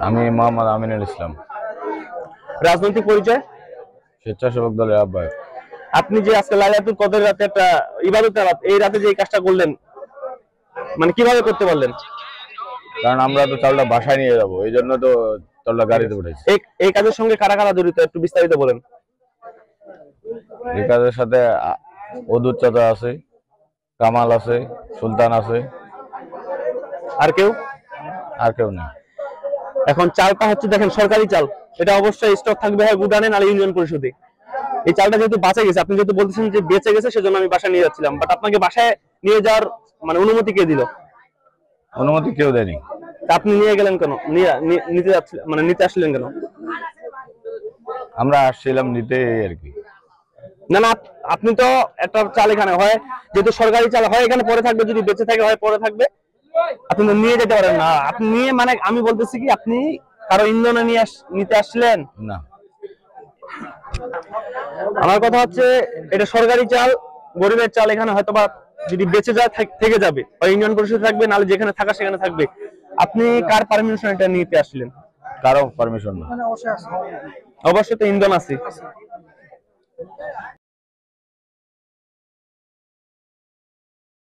আমি মোহাম্মদ আমিনুল ইসলাম। রাজনৈতিক পরিচয়? স্বেচ্ছাসেবক দলের আহ্বায়ক। আপনি যে আজকে লাইলাতুল কদর রাতে একটা ইবাদতের রাত, এই রাতে যে এই কাজটা করলেন, মানে কিভাবে করতে পারলেন? কারণ আমরা তো চালটা বাসায় নিয়ে যাবো, এই জন্য তো চালটা গাড়িতে উঠেছি। এই কাজের সঙ্গে কারা কারা জড়িত, একটু বিস্তারিত বলেন। এই কাজের সাথে অদূর চাচা আছে, কামাল আছে, সুলতান আছে। আর কেউ? আর কেউ নেই। এখন চালটা হচ্ছে দেখেন সরকারি চাল, এটা অবশ্যই স্টক থাকবে হয় গুদানে নালে ইউনিয়ন পরিষদে। এই চালটা যেহেতু বাঁচে গেছে, আপনি যেহেতু বলতেছেন যে বেঁচে গেছে সেজন্য আমি বাসায় নিয়ে যাচ্ছিলাম, বাট আপনাকে বাসায় নিয়ে যাওয়ার মানে অনুমতি কে দিল? অনুমতি কেউ দেয়নি। আপনি নিয়ে গেলেন কেন? নিতে যাচ্ছিলেন মানে নিতে আসলেন কেন? আমরা আসছিলাম নিতে আর কি। না না, আপনি তো একটা চাল এখানে হয় যেহেতু সরকারি চাল হয় এখানে পরে থাকবে, যদি বেঁচে থাকে হয় পরে থাকবে, আপনি তো নিয়ে যেতে পারেন না। আপনি নিয়ে মানে আমি বলতেছি কি আপনি কারো ইন্ধনে নিতে আসলেন না। আমার কথা হচ্ছে এটা সরকারি চাল, গরিবের চাল, এখানে হয়তো বা যদি বেঁচে যায় থেকে যাবে, হয় ইউনিয়ন পরিষদে থাকবে নাহলে যেখানে থাকা সেখানে থাকবে। আপনি কার পারমিশন এটা নিতে আসলেন? কারো পারমিশন না। অবশ্যই তো ইন্ধন আছে।